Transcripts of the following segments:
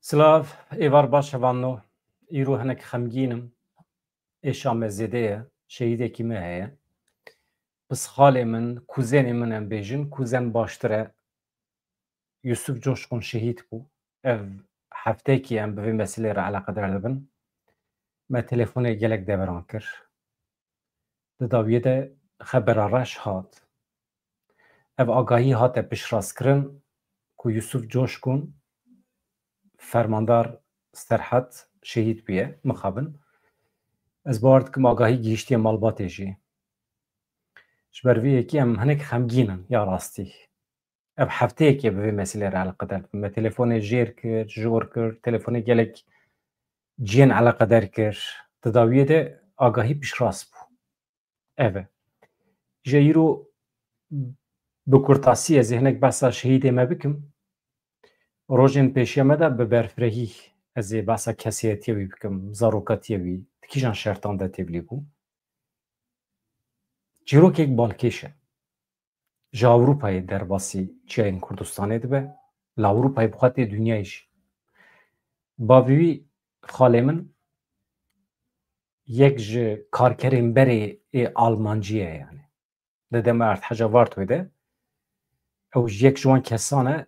Slav, êvar baş hevanno, îro hinek xemgîn im, êşa me zêde ye, şehîdekî me heye. Pişxalê min, kuzên min em bêjin, kuzen baştir e. Yusuf Coşkun şehîd bû. Ev heftekî em bi vê meselê re eleqedar dibin. Me telefonê gelek deveran kir. Di dawiyê de xebera reş hat. Ev agahî hate piştrast-kirin ku Yusuf Coşkun fermandar Serhet şehîd bûye, mixabin. Ez bawer dikim agahî gihîştiye malbatê jî. Ji ber vê yekî em hinek xemgîn in ya rastî. Ev hefteyekê bi vê meselê re eleqedar dibin. Me telefonê jêr kir, jor kir, telefonê gelek ciyên eleqedar kir. Di dawiyê de agahî piştrast bû. Ev e. Ji îro bi kurtasî ez ê hinek behsa şehîdê me bikim. Rojên pêşiya me de bi berfirehî ez ê behsa kesiyetiyê wî bikim, zarokatiyê wî, di kîjan şertan de tevlî bû. Çîrokek balkêş e. Ji Ewropayê derbasî çiyayên Kurdistanê dibe, li Ewropayê bi xwe tê dunyayê jî. Bavê wî xalê min yek ji karkerên berê ê Almancî ye yani. Li dema Erdheca Vartoyê de ew ji yek ji wan kesan e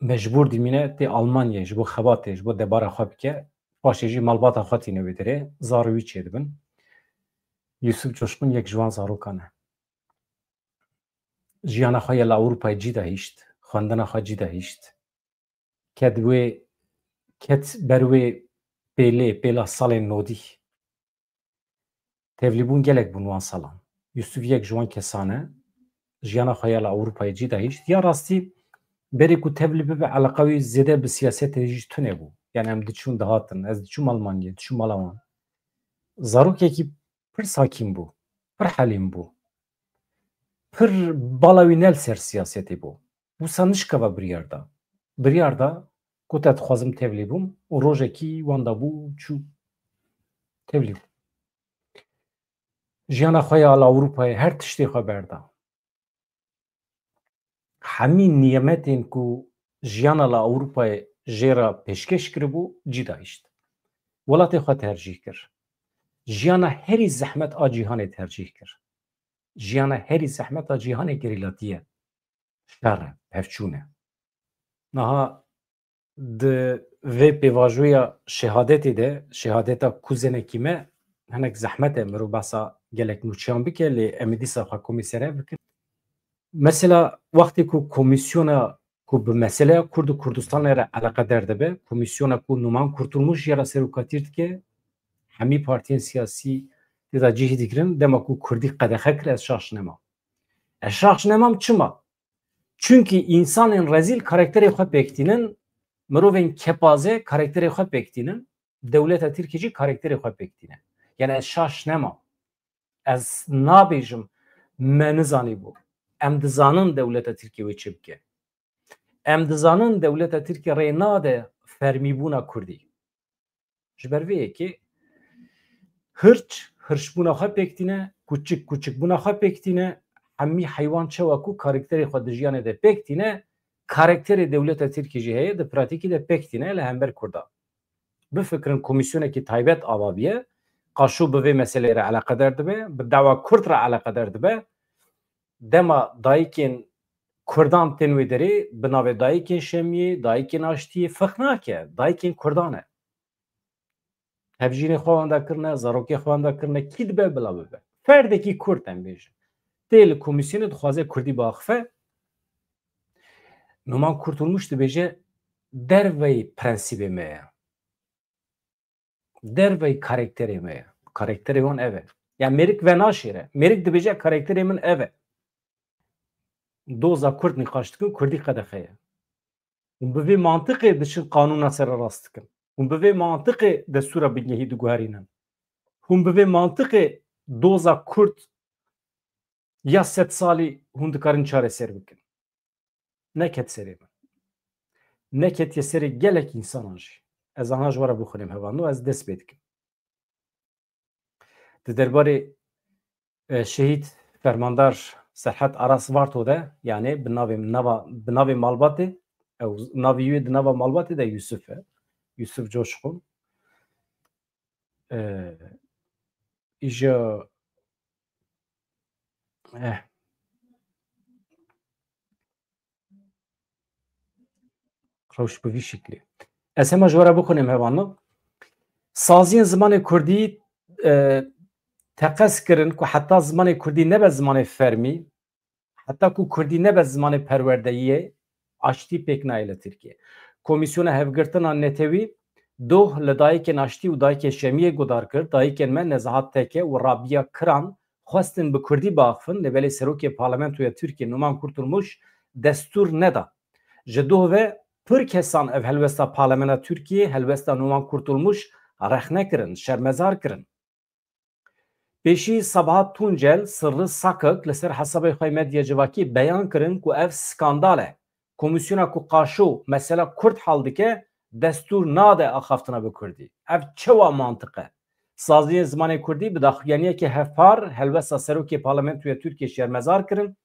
mecbûr dimîne tê Almanyayê ji bo xebatê, ji bo debara xwe bike, paşê jî malbata xwe tîne wê derê, zarê wî çêdibin. Yusuf Coşkun yek ji wan zarokan e. Jiyana xwe ye li Ewropayê cî dahîşt, xwendina xwe cî dahîşt. Ket ber wê pêla salên nodî. Tevlîbûn gelek bûn wan salan. Yusuf yek ji wan kesan e, jiyana xwe ye li Ewropayê cî dahîşt. Ya rastî berê ku tevlî bibe eleqa wî zêde bi siyasetê jî tune bû. Yani em diçûn dihatin, ez diçûm Almanyayê, diçûm mala wan. Zarokekî pir sakîn bû, pir helîm bû. Pir bala wî nel ser siyasetê bû. Wisa nişkeva biryar da. Biryar da ku te dixwazim tevlî bûm û rojekî wan da bû çû tevlî bû. Jiyana xwe ya li Ewropayê her tiştê xwe berda. Hemî nimetên ku jiyana li Ewropayê jê re pêşkeş kiribû cî dahîşt. Welatê xwe tercih kir. Jiyana herî zehmet a cîhanê tercih kir. Jiyana herî zehmet a cîhanê gerîlatî ye. Şer e, pevçûn e. Niha di vê pêvajoya şehadetê de, şehadeta kuzenekî me hinek zehmet e mirov behsa gelek nûçiyan bike lê em ê dîsa xwe komîsere bikin. Mesela wextê ku komîsyona ku bi meseleya Kurd û Kurdistanê re eleqedar dibe, komîsyona ku Numan Kurtulmuş ya re serokatîr dike, hemî partiyên siyasî tê de cihê dikirin, dema ku Kurdî qedexe kir ez şaş nemam. Ez şaş nemam çima? Çünkü insanên rezîl karakterê xwe pêktînin, mirovên kepaze karakterê xwe pêktînin, dewleta Tirkiye jî karakterê xwe pêktîne. Yani ez şaş nemam. Ez nabêjim me nizanîbû. Em dizanin dewleta Tirkiye wê çi bike. Em dizanin dewleta Tirkiye rê nade fermîbûna Kurdî. Ji ber vê yekê hirçbûna xwe pêktîne, kûçikbûna xwe pêktîne, hemî heywan çawa ku karakterê xwe di jiyanê de pêktîne, karakterê dewleta Tirkiye jî heye, di pratikî de pêktîne li hember Kurda. Bifikirin komîsyonekî taybet ava biye, qaşû bi vê meselê re eleqedar dibe, bi dawa Kurd re eleqedar dibe, dema dayîkên Kurdan tên wê derê bi navê dayîkên Şemiyê, dayîkên Aştiyê feq nake, dayîkên Kurdan e. Hevjînê xwe wenda kirine, zarokê xwe wenda kirine, kî dibe bila bibe. Ferdekî Kurd em bêjin. Tê li komîsyonê dixwaze Kurdî biaxife, Numan Kurtulmuş dibêje derveyî prensîbê me ye. Derveyî karakterê me ye. Karakterê wan ev e. Ya mêrik ve naşêre. Mêrik dibêje karakterê min ev e. Doza Kurd nîqaş dikin, Kurdî qedexe ye. Hûn bi vê mantiqê diçin qanûna sererast dikin. Hûn bi vê mantiqê destûra bingehî diguherînin. Hûn bi vê mantiqê doza Kurd ya 100 salî hûn dikarin çareser bikin. Neket serê min. Neketiye serê gelek însanan jî. Ez aniha ji we re bixwînim hevano, ez dest pê dikim. Di derbarê şehîd fermandar Serhet Aras Varto de, yani bi navê malbatê, ew navê wê di nava malbatê de Yusuf e. Yusuf Coşkun. İja روش به وی شکلی از همه جواره بکنیم هوانو سازی زمان کردی تقص کردن که حتی زمان کردی نبه زمان فرمی حتی که کردی نبه زمان پروردهیه آشتی پک نایل ترکیه کمیسیون هفگرتن نتوی دو لدایک ناشتی و دایک شمیه گدار کرد دایک من نزاعت تکه و رابیا کران خواستن به کردی باخفن لبلی سروکی پارلمنتوی ترکیه نمان کرتولموش دستور ندا جدو و پر کسان ev helvesta parlamenta Türkiye helvesta numan kurtulmuş rehne kirin, şermezar kirin. Peşi Sabahat Tuncel sırrı sakık li ser hesabê xwe medya civakî beyan kirin ku ev skandal e. Komisyona ku qaşo mesela Kurd hal dike destur nade axaftina bi Kurdî. Ev çewa mantık e. Saziyên zimanê Kurdî bi daxuyaniyekê hevpar helvesta serokê parlamentoya Türkiye şermezar kirin.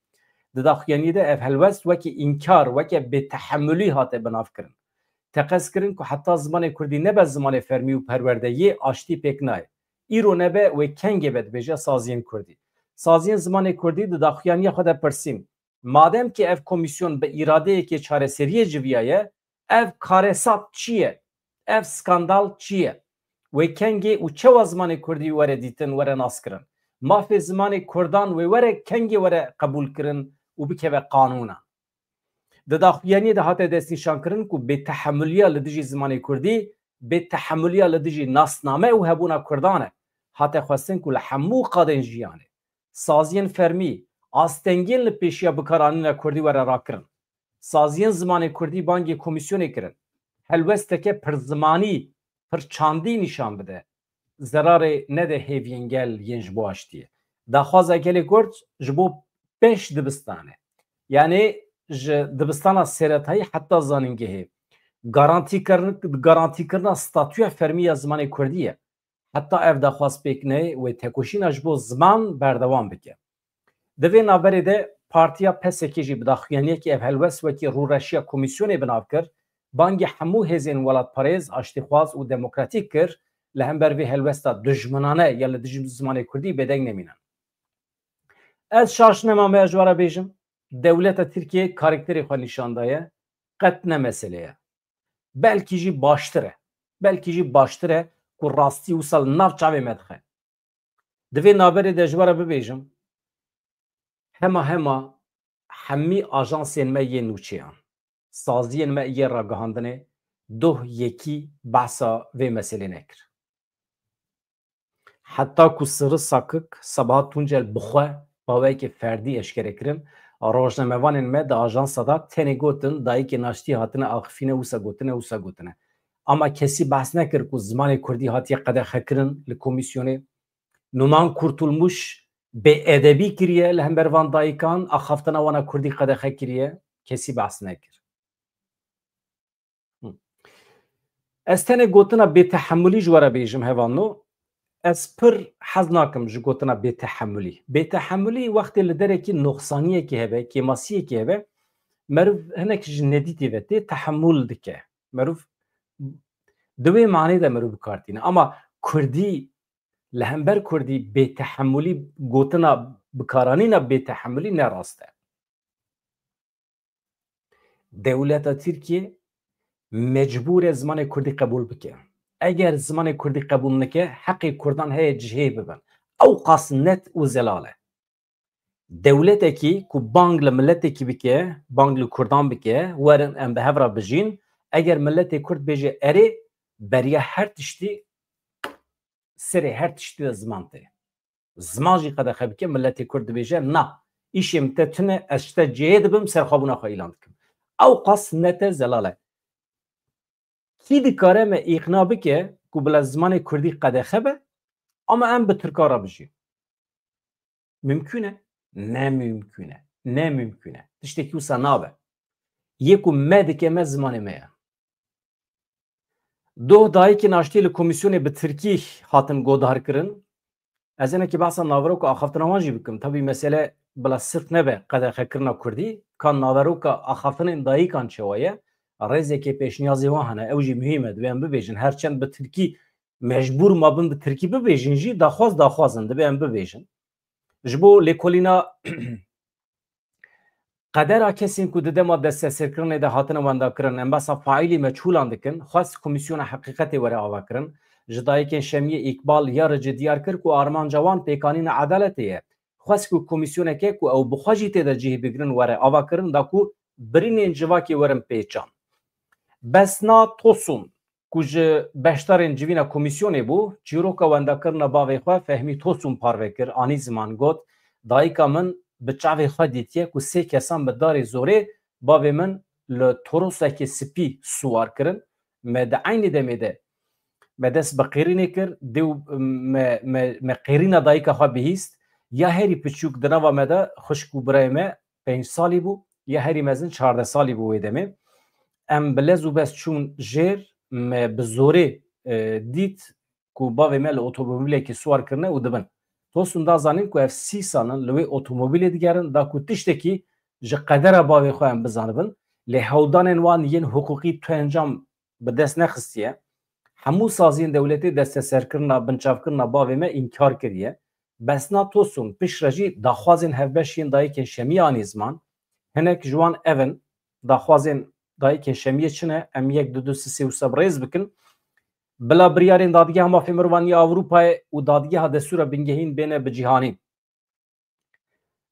Di daxuyaniyê de ev helwest wekî înkar weke bêtehemmülî hate binavkirin. Teqez kirin ku heta zimanê Kurdî nebe zimanê fermî û perwerdeyiyê aştî pêk nayê. Îro nebe wê kengê ve dibêje saziyên Kurdî. Saziyên zimanê Kurdî di daxuyaniya xwe de pirsîn. Madem ki ev komisyon bi îradeyekê çareseriyê civiyaye, ev karesat çi ye? Ev skandal çi ye? Wê kengê û çewa zimanê Kurdî were dîtin, were naskirin. Mafê zimanê Kurdan wê were kengê were qebûl kirin û bikeve qanûna. Di daxuyaniyê de hate destnîşankirin ku bêtehemmûliya li dijî zimanê Kurdî, bêtehemmûliya li dijî nasname û hebûna Kurdan e. Hate xwestin ku li hemû qadên jiyanê saziyên fermî, astengîn li pêşiya bikaranîna Kurdî were rakirin. Saziyên zimanê Kurdî bangê komisyonê kirin. Helwesteke pirzimanî, pirçandî nîşan bide. Zerarê nede hêviyên gel yên ji bo aştiye. Daxwaza gelê Kurd ji bo 5 dibistan e. Yani ji dibistana serêtayî heta zanîngehê garantîkirina statûya fermî ya zimanê Kurdî ye. Heta ev daxwaz pêk ne wê tekoşîna ji bo ziman berdewam bike. Di vê naberê de Partiya PSK jî bi daxuyaniyekî ev helwest wekî rûreşiya komisyonê binav kir, bangê hemû hêzên welatperêz, aştîxwaz û demokratîk kir li hember vê helwesta dijminane ya li dijî zimanê Kurdî bêdeng nemînin. Ez şaşnema me ji were bêjim, dewleta Tirkiye karakterê xwe nîşan daye, qet ne mesele ye. Belkî jî baştir e. Belkî jî baştir e ku rastî wisa li nav çavê me dixe. Di vê naberê de ji were bibêjim, hema hemî ajansên me yên nûçeyan, saziyên me yên ragihandinê, doh yekî behsa vê meselê nekir. Heta ku sırrı sakık Sabahat Tuncel bixwe bawekê ferdî eşkere kirin, rojnamevanên me di ajansa da tenê gotin dayîkê naştî hatine axifîne wisa gotine. Ama kesî behs nekir ku zimanê Kurdî hatiye qedexekirin li komisyonê. Numan Kurtulmuş bêedebî kiriye li hember van dayîkan, axaftina wana Kurdî qedexe kiriye, kesî behs nekir. Ez tenê gotina bêtehemmûlî ji were bêjim hevano, ez pir hez nakim ji gotina bêtehemmûlî. Bêtehemmûlî wextê li derekî noxsaniyekê hebe, kêmasiyekê hebe, meriv hinek ji nedîtê ve tê tehemmûl dike. Meriv di wê manê de meriv bikartîne. Ama Kurdî li hember Kurdî bêtehemmûlî gotina bikaranîna bêtehemmûlî ne rast e. Dewleta Tirkiye mecbûr e zimanê Kurdî qebûl bike. Eger zimanê Kurdî qebûl nike, heqê Kurdan heye cihê bibin. Ew qas net û zelal e. Dewletekî ku bang li milletekî bike, bang li Kurdan bike, werin em bi hev re bijîn, eger milletê Kurd bêje erê, beriya her tiştî serê her tiştî de ziman tê. Ziman jî qedexe bike, milletê Kurd dibêje na, îşê min te tune, ez ji te cihê dibim, serxwebûna xwe îlan dikim. Ew qas net e, zelal e. Kî dikare me îqna bike ku bila zimanê Kurdî qedexe be ama em bi Tirka re bijîn. Mümkün e? Ne mümkün e. Ne mümkün e. Tiştekî wisa nabe. Yê ku me dike me zimanê me ye. Doh dayîkê naştî li komisyonê bi Tirkî hatin godarkirin. Ez hinekî behsa naveroka axaftina wan jî bikim. Tabî mesele bila sirf nebe qedexekirina Kurdî, kan naveroka axaftinên dayîkan çewa ye, رزێکی پێشنیازی وا هەنە ئەو ژی مهمە دەبێن ببێژن هەرچەند بە ترکی مەجبور مابن بە ترکی ببێژن ژی داخوازن دەبێن ببێژن ji bo lêkolîna qedera kesên ku di dema desteserkirinê de hatine wendakirin embasa faîlî meçhulan dikin xwest komîsyona heqîqetê were avakirin ji dayîkên Şemiyê Îkbal ya ji diyar kir ku armanca wan pêkanîna edaletê ye xwest ku komîsyoneke ku ew bixwe jî têde cihê bigirin were avakirin da ku birînên civakê werin pêçan Besna Tosun ku ji beşdarên civîna komîsyonê bû çîroka wendakirina bavê xwe Fehmî Tosun parve kir anî ziman got dayîka min bi çavê xwe dîtiye ku sê kesan bi darê zorê bavê min li torosekê spî swar kirin me di aynî demê de me dest bi qêrînê kir dê me qêrîna dayîka xwe bihîst ya herî piçûk di nava me de xwişk û birayê me 5 salî bû ya herî mezin 14 salî bû wê demê em bi lez û bes çûn jêr me bi zorê dît ku bavê me li otomobîlekê swar kirine û dibin Tosun da zanîn ku ev 30 salin li wê otomobîlê digerin da ku tiştekî ji qedera bavê xwe em bizanibin lê hewdanên wan yên hukukî tuencam bi dest nexistiye hemû saziyên dewletê desteserkirina binçavkirina bavê me înkar kiriye Besna Tosun piştre jî daxwazên hevbeşiyên dayîkên Şemiyê anî ziman hinek ji wan evin daxwazên dayîkên Şemiyê çi ne em 1 2 3 4 rêz bikin bila biryarên dadgeha mafê mirovaniya Ewropayê û dadgeha destûra bingehîn bêne bi cîhanî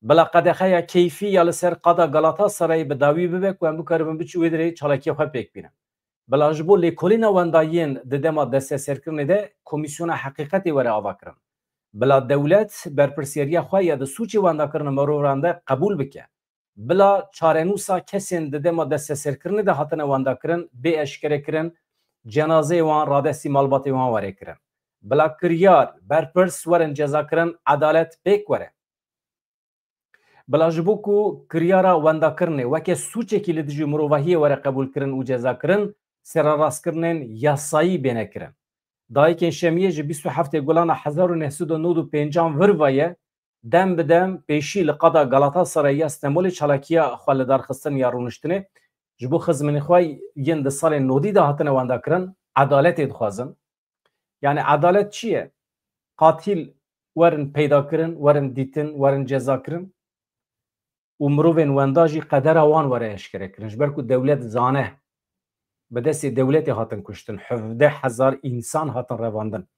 bila qedexeya keyfî ya li ser qada Galatasarayê bi dawî bibe ku em bikaribin biçî wê dirê çalakiyê xwe pêk bînin bila ji bo lêkolîna wendayiyên di dema desteserkirinê de komîsyona heqîqetê were avakirin bila dewlet berpirsyariya xwe ya di sûçê wendakirina mirovan de qebûl bike bila çarenûsa kesên di dema desteserkirinê de hatine wendakirin bê eşkerekirin cenazeyê wan radestî malbatê wan were kirin bila kiryar berpirs werin cezakirin edalet pêk were bila ji bo ku kiryara wendakirinê weke sûçekî li dijî mirovahiyê were qebûlkirin û cezakirin serarastkirinên yasayî bêne kirin dayîkên Şemiyê ji 27 Gulana 1995 virvaye dem bi dem pêşî li qada Galatasarayê ya Stenbolê çalakiya xwe li darxistin ya rûniştinê ji bo xizmên xwe yên di salên nodî de hatine wendakirin edaletê dixwazin yani edalet çi ye qatil werin peydakirin werin dîtin werin cezakirin û mirovên wenda jî qedera wan were eşkerekirin ji ber ku dewlet zane bi destê dewletê hatin kuştin 17,000 însan hatin revandin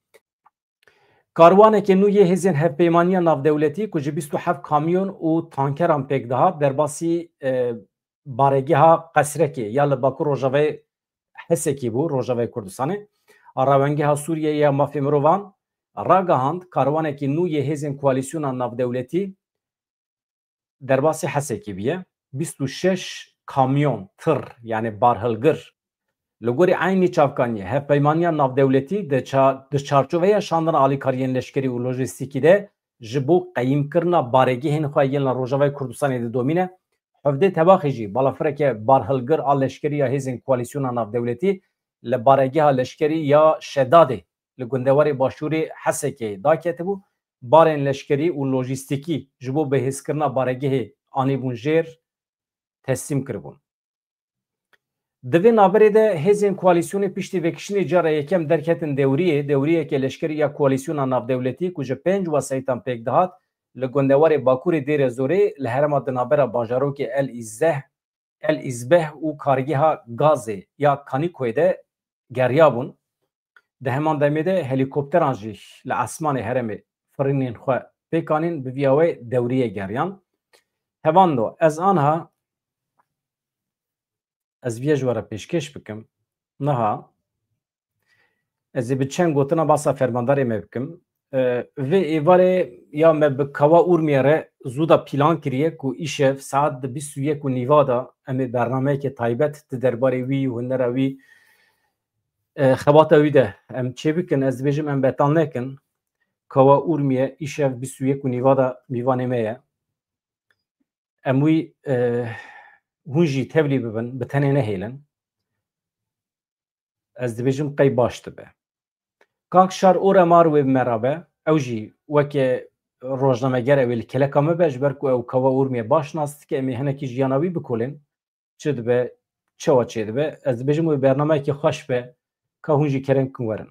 karwanekê nû yê hêzên hevpeymaniya navdewletî ku ji 27 kamyon û tankeran pêk dihat derbasî baregeha Qesrekê ya li Bakur Rojavayê Hesekê bû Rojavayê Kurdistanê rawengeha Sûriyeyê ya mafê mirovan ragihand karwanekî nû yê hêzên koalîsyona navdewletî derbasî Hesekê bûye 26 kamyon tir yani barhilgir li gorî aynî çavkaniyê hevpeymaniya navdewletî di çarçoveya şandina alîkariyên leşkerî û lojîstîkî de ji bo qeyîmkirina baregehên xwe yên li Rojavayê Kurdistanê di domîne hevdê tebaxê jî balafireke barhilgir a leşkerî ya hêzên koalîsyona navdewletî li baregeha leşkerî ya Şedadê li gundewarê başûrê Hesekê daketibû barên leşkerî û lojîstîkî ji bo bihêzkirina baregehê anîbûn jêr teslîm kiribûn Di vê naberê de hêzên koalîsyonê piştî vekişînê cara yekem derketin dewriyeke leşkerî ya koalîsyona navdewletî ku ji 5 wesayîtan pêk dihat li gundewarê Bakurê Dêrê Zorê li herêma di navbera bajarokê El İzbeh û kargeha Gazê ya Kanîkoyê de geriya bûn di heman demê de helîkopteran jî li esmanê herêmê firînên xwe pêkanîn bi vîya wê dewriyê geriyan hevan do ez anha ez vê ji were pêşkêş bikim niha ez ê bi çend gotina basa fermandarê me bikim vê êvarê ya me bi kawa Urmiyê re zû da pîlan kiriye ku îşev saet di 21 nîva da em ê bernameyekê taybet di derbarê wî hunera wî xebata wî de em çê bikin ez dibêjim em betan nekin kawa Urmiyê îşev 21 nîva da mîvanê me ye em wî hûn jî tevlî bibin bi tenê nehêlin ez dibêjim qey baş dibe Kakşar Oremar wê merabe ew jî weke rojnameger ew li keleka me be ji ber ku ew kawa Urmiyê baş nas dike em ê hinekî jiyana wî bikolin çi dibe çawa çêdibe ez dibêjim wê bernameyekê xweş be ka hûn jî kerên kin werin.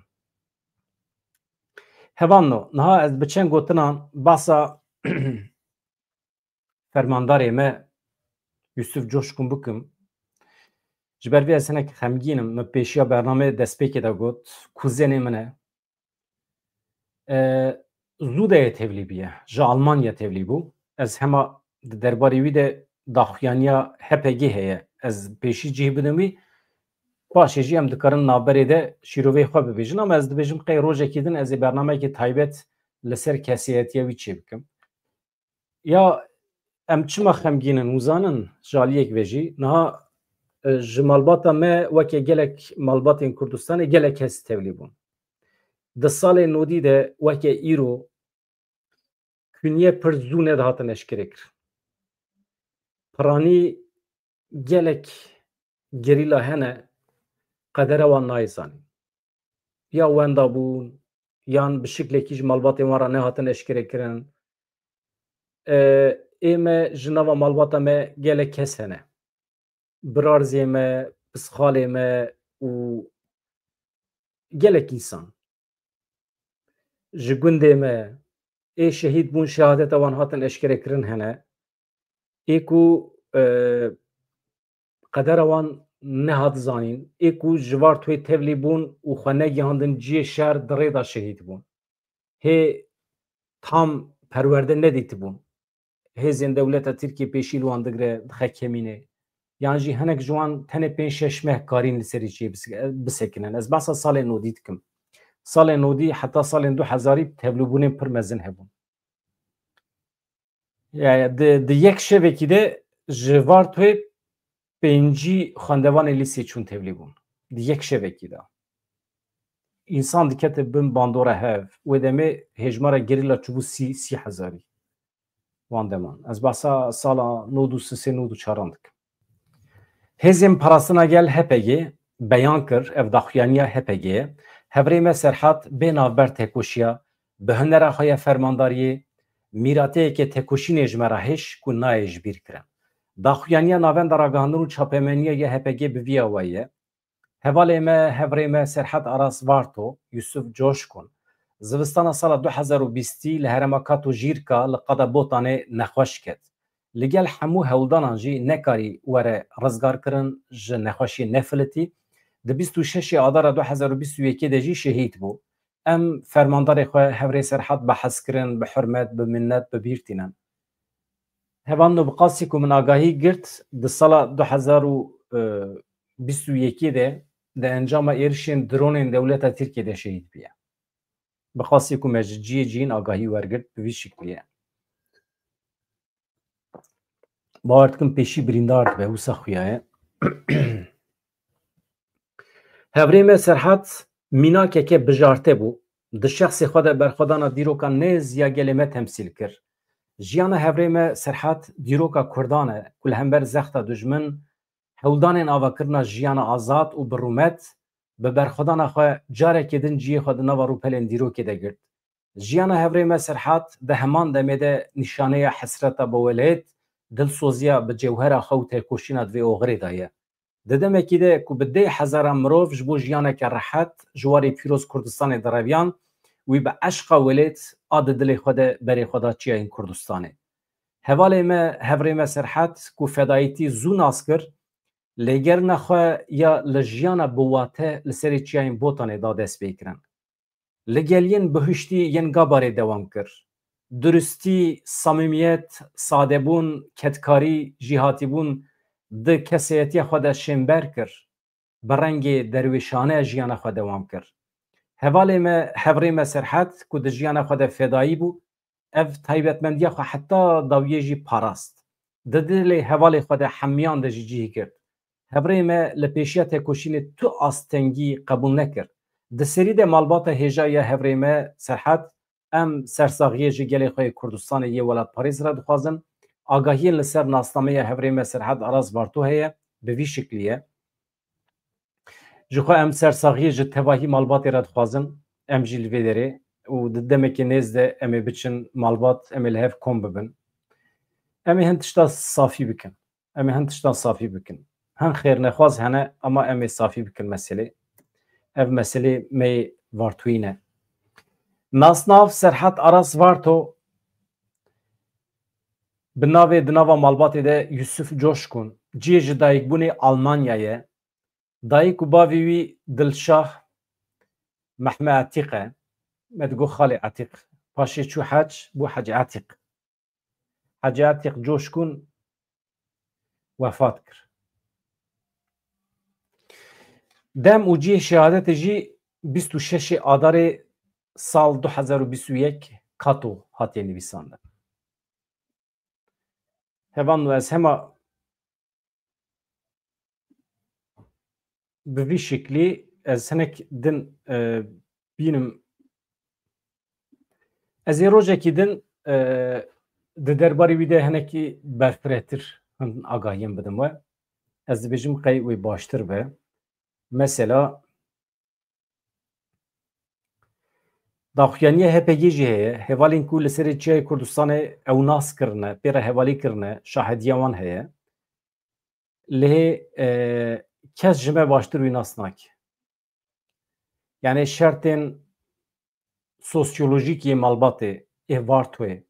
Hevano niha ez bi çend gotinan basa fermandarê me Yusuf Coşkun bikim. Ji ber vê ez hinek xemgînim min pêşiya bernameyê destpêkê de got ku zenê min e Zûdeyê tevlî bûye ji Almanya tevlî bû. Ez hema di derbarê wî de daxuyaniya HPG heye. Ez pêşî cih bidim wî paşê jî em dikarin navberê de şîrovê xwe bibêjin ama ez dibêjim qey rojekê din ez ê bernameyekê taybet li ser kesiyetiya wî çê bikim. Ya em çima xemgînin wizanin ji aliyek ve jî niha ji malbata me wekî gelek malbatên Kurdistanê gelek kes tevlî bûn. Di salê nodî de wekî îro künye pir zû nedihatin eşkere kir. Piranî gelek gerîla hene qedera wan nayê zanîn. Ya wenda bûn yan bi şiklekî ji malbatên wan re nehatin eşkere kirin. Ême ji nava malbata me gelek kes hene. Birarzê me, pisxalê me û gelek însan. Ji gundê me ê şehîd bûn şehadeta wan hatin eşkere kirin hene. Ê ku qedera wan nehat zanîn, ê ku ji var twê tevlî bûn û xwe negihandin ciyê şer di rê da şehîd bûn. Hê tam perwerde nedîtibûn. Hêzên dewleta Tirkiye pêşî li wan digire dixe kemînê. Yan jî hinek ji wan tenê 5-6 meh karîn li serî çê bisekinin. Ez behsa salên nodî dikim. Salên nodî heta salên 2000 tevlîbûnên pir mezin hebûn. Yani di yek şevekî de ji var twê pêncî xwendevanê lîsê çûn tevlî bûn. Di yek şevekî de. İnsan dikete bin bandora hev. Wê demê hêjmara gerîla çûbû 30,000. Wan deman. Ez behsa sala nod û sisê nod û çaran dikim. Hêzên parastina gel HPG beyan kir ev daxuyaniya HPG hevrê me serhat bê navber têkoşiya bi hunera xwe ya fermandariyê mîrateyekê têkoşînê ji me re hêj ku nayê ji bîr kirin. Daxuyaniya navenda ragihandin û çapemeniya ya HPG bi vîya we ye. Hevalê me hevrê me Serhat Aras Varto Yusuf Coşkun zivistana sala 2020 li herêma Kato Jîrka li qeda botanê nexweş ket. Li gel hemû hewldanan jî nekarî were rizgar kirin ji nexweşiyê nefilitî. Di 26 Adara 2021 de jî şehîd bû. Em fermandarê xwe hevrê Serhat behez kirin, bi hurmet, bi minnet, bi bîr tînin. Hevan bi qasî ku min agahî girt di sala 2021 de di encama êrişên dronên dewleta Tirkiye de şehîd bûye. Bi qasî ku me ji ciyê cihîn agahî wergirt bi vî şiklî ye. Bawer dikim pêşî birîndar dibe wisa xuya ye. Hevrê me Serhat mînakeke bijarte bû. Di şexsê xwe de berxwedana dîroka nêz ya gelê me temsîl kir. Jiyana hevrê me Serhat dîroka Kurdan e ku li hember zexta dijmin hewldanên avakirina jiyana azad û bi rûmet bi berxwedana xwe carekê din ciyê xwe di nava rûpelên dîrokê de girt. Jiyana hevrê me Serhat di heman demê de nîşaneya hesreta bi welêt dilsoziya bi cewhera xwe û têkoşîna divê oxirê da ye. Di demekî de ku bi dê hezaran mirov ji bo jiyaneke rehet ji warê pîroz Kurdistanê direviyan wî bi eşqa welêt a di dilê xwe de berê xwe da çiyayên Kurdistanê. Hevalê me hevrê me Serhat ku fedayîtî zû nas kir lêgerina xwe ya li jiyana biwate li serê çiyayên botanê da dest pê kirin. Li gel yên bihiştî yên gabarê dewam kir. Duristî, samimiyet, sadebûn, ketkarî, jîhatîbûn di keseyetiya xwe de şêmber kir. Bi rengê derwêşane jiyana xwe dewam kir. Hevalê me hevrê me Serhat ku di jiyana xwe de fedayî bû, ev taybetmendiya xwe heta dawiyê jî parast. Di dilê hevalê xwe de hemiyan de jî cihî kirt. Hevrê me li pêşiya têkoşînê tu astengî qebûl nekir. Di serî de malbata hêja ya hevrê me Serhat em sersaxiyê ji gelê xwe Kurdistanê yê welatparêz re dixwazin. Agahiyên li ser nasnameya hevrê me Serhat Aras Varto heye bi vî şiklî ye. Ji xwe em sersaxiyê ji tevahî malbatê re dixwazin, em jî li vê derê û di demekê nêz de em ê biçin malbat, em ê li hev kom bibin. Em ê hin tişta safî bikin. Em ê hin tişta safî bikin. هن خیر نخواز هنه اما ام صافی بکن مسئله ev mesele me vartwîne. Nasnav Serhat Aras Varto bi navê di nava malbatê de Yusuf Coşkun ciyê ji dayîkbûnê Almanyayê dayîk û bavê wî Dilşah Mehme Etîq e me digo xalê Etîq paşê çû heç bû Hecî Etîq. Hecî Etîq Coşkun wefat kir. Dem û ciyê şehadetê jî 26 Adarê sal 2021 Kato hatiye nivîsandin. Hevan ez hema bi vî şeklî ez hinek din bînim ez ê rojekî din di derbarê wî de hinekî berfirehtir hin agahiyên bidim we ez dibêjim qey wê baştir be mesela daxuyaniya HPG jî heye hevalên ku li serê Çiyayê Kurdistanê ew nas kirine pêra hevalî kirine şahediya wan heye lê kes ji me baştir wî nas nake yani şertên sosyolojîkê malbatê ê vartoyê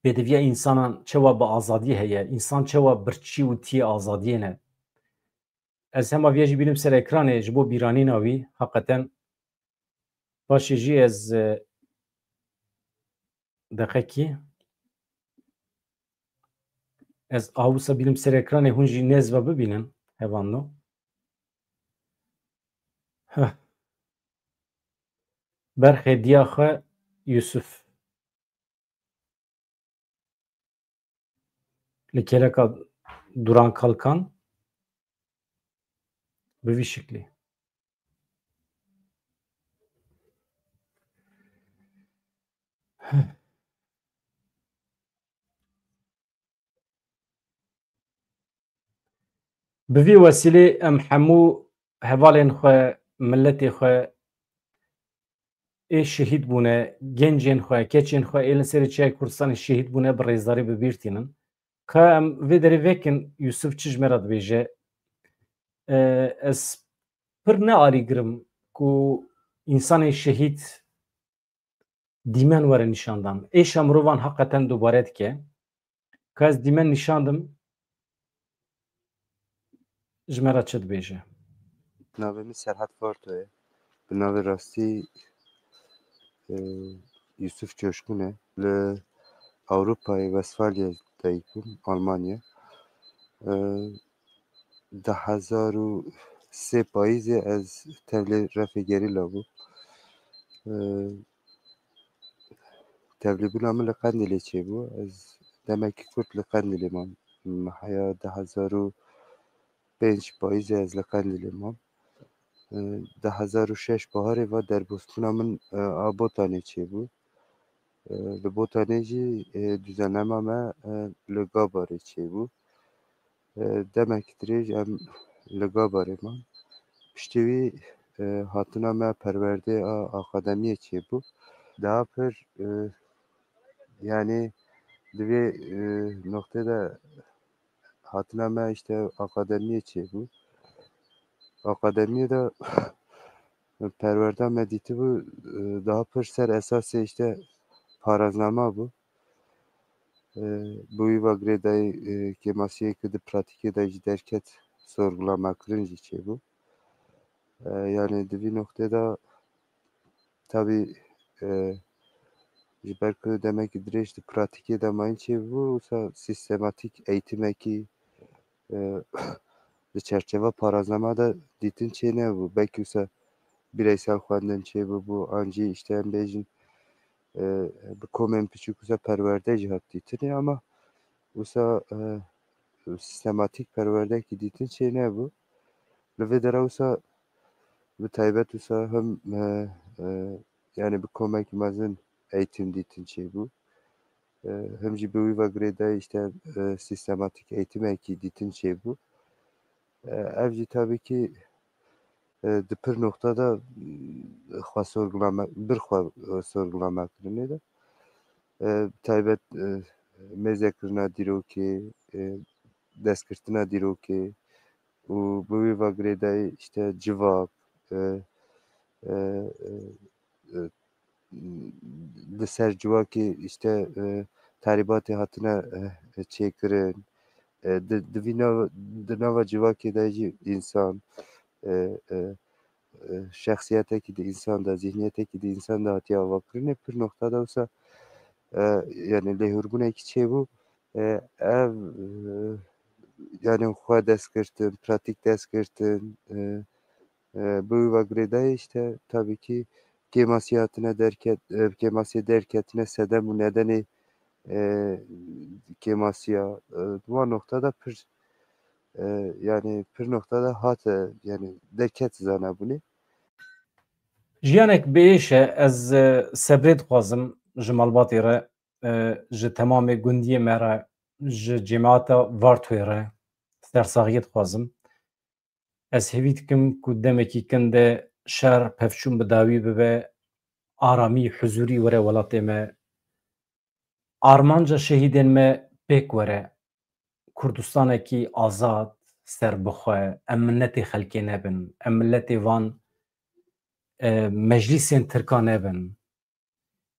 pêdiviya însanan çawa bi azadî heye însan çawa birçî û tiyê azadiyê ne ez hema vê jî bînim ser ekranê ji bo bîranîna wî heqeten paşê jî ez deqekî ez awisa bînim ser ekranê hûn jî nêz ve bibînin hevano berxê diya xwe Yusuf li kêleka Duran Kalkan bi vî şeklî bi vî wesilê em hemû hevalên xwe milletê xwe ê şehîd bûne gencên xwe keçên xwe ê li serê Çiyayê Kurdistanê şehîd bûne bi rêzdarî bibîrtînin ka em vê derê vekin Yusuf çi ji me re dibêje ez pir nealîgirim ku însanê şehîd dîmen were nîşandan êşa mirovan heqeten dubare dike ka ez dîmen nîşandim ji me re çi dibêje Navê min Serhat Varto ye. Bi navê rastî Yusuf Coşkun e. Li Avrupayê Westfalya'ya dayîk bûm, Almanya. Di 2003 payîzê ez tevlî refê gerîla bûm. Tevlîbûna min li Qendelê çêbû. Ez demekî Kurd li Qendelê mam. Meheya 2005 payîzê ez li Qendelê mam. 2006 baharê ve derbûstbûna min a Botanê çêbû. Li Botanê jî düzenlema me li Gabarê çêbû. Demekî dirêj em li Gabarê mam. Piştî wî hatina me perwerdê a akademiyê çêbû. Daha pir yani di vê noktê de hatina me işte akademiyê çêbû. Akademiyê de perwerda me dîtibû daha pir ser esasê işte paraznama bû. Bi wî ve girêdayî kêmasiyekî di pratikê de jî derket sorgulamakirin jî çêbû. Yani di vî noktê de tabii ji ber ku demekî dirêj di pratikê de mayîn çêbû wisa sîstematîk eğitimekî di çerçeva paraznama de dîtin çê nebû. Belkî wisa bireysel xwendin çêbûbû an jî işte em bêjin bi komên piçûk wisa perwerde jî hat dîtinê ama wisa sîstematîk perwerdekî dîtin çê nebû. Li vê dere wisa bi taybet wisa him yani bi komekî mezin eğitim dîtin çêbû. Him jî bi wî ve girêdayî işte sîstematîk eğitimekî dîtin çêbû. Ev jî tabii ki di pir noktada xwe sorgulama bir xwe sorgulamakirinê de taybet mêzekirina dîrokê, destgirtina dîrokê û bi wî vegirê de işte civak, li ser civakê işte terîbatê hatine çêkirin. Di nava civakê de jî însan şexsiyetekî di însan de, zihniyetekî di însan de hatiye avakirinê pir noktada wisa yani lêhûrbûnekî çêbû ev yani xwe destgirtin, pratik destgirtin bi wî vegirê de işte tabii ki kêmasî hatine kêmasiyê derketine sedem û nedenê kêmasiya di wan noktada pir yani pir noktada hate yani derket zanebûnê. Jiyanek bêş e ez sebrê dixwazim ji malbatê re ji temamê gundiyê me re ji cemaata Vartoyê re sersaxiyê dixwazim. Ez hêvî dikim ku demekî kin de şer pevçûn bi dawî bibe, aramî, huzûrî were welatê me, armanca şehîdên me pêk were, Kurdistanekî azad, serbixwe, em milletê xelkê nebin, em milletê van meclîsên Tirkan nebin,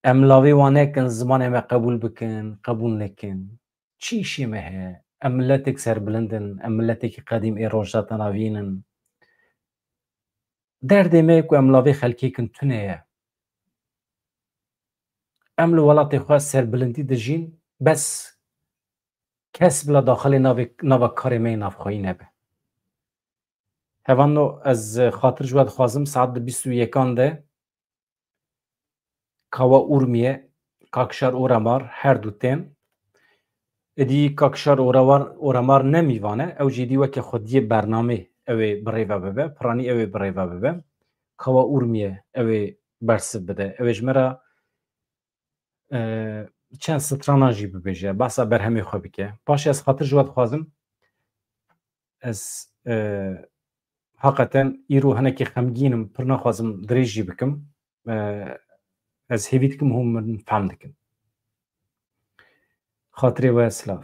em lavê wan nekin zimanê me qebûl bikin, qebûl nekin. Çi îşê me heye? Em milletek serbilind in, em milletekî qedîm ê rojda te navînin. Derdê me ku em lavê xelkê kin tune ye. Em li welatê xwe serbilindî dijîn, bes kes bila daxilê nava karê me yê navxweyî nebe. Hevano ez xatir ji we dixwazim saet di 21 de Kawa Urmiye, Kakşar Oramar her du tên. Êdî Kakşar Oramar ne mîvan e, ew jî êdî weke xwediyê bernamê ew ê birêve bibe, piranî ew ê birêve bibe. Kawa Urmiye ew ê bersiv bide. Ew ê ji me re çend stranan jî bibêje, behsa berhemê xwe bike. Paşê ez xatir ji we dixwazim ez heqeten îro hinekî xemgîn im, pir naxwazim dirêj jî bikim. Ez hêvî dikim hûn min fehm dikin. Xatirê we silav.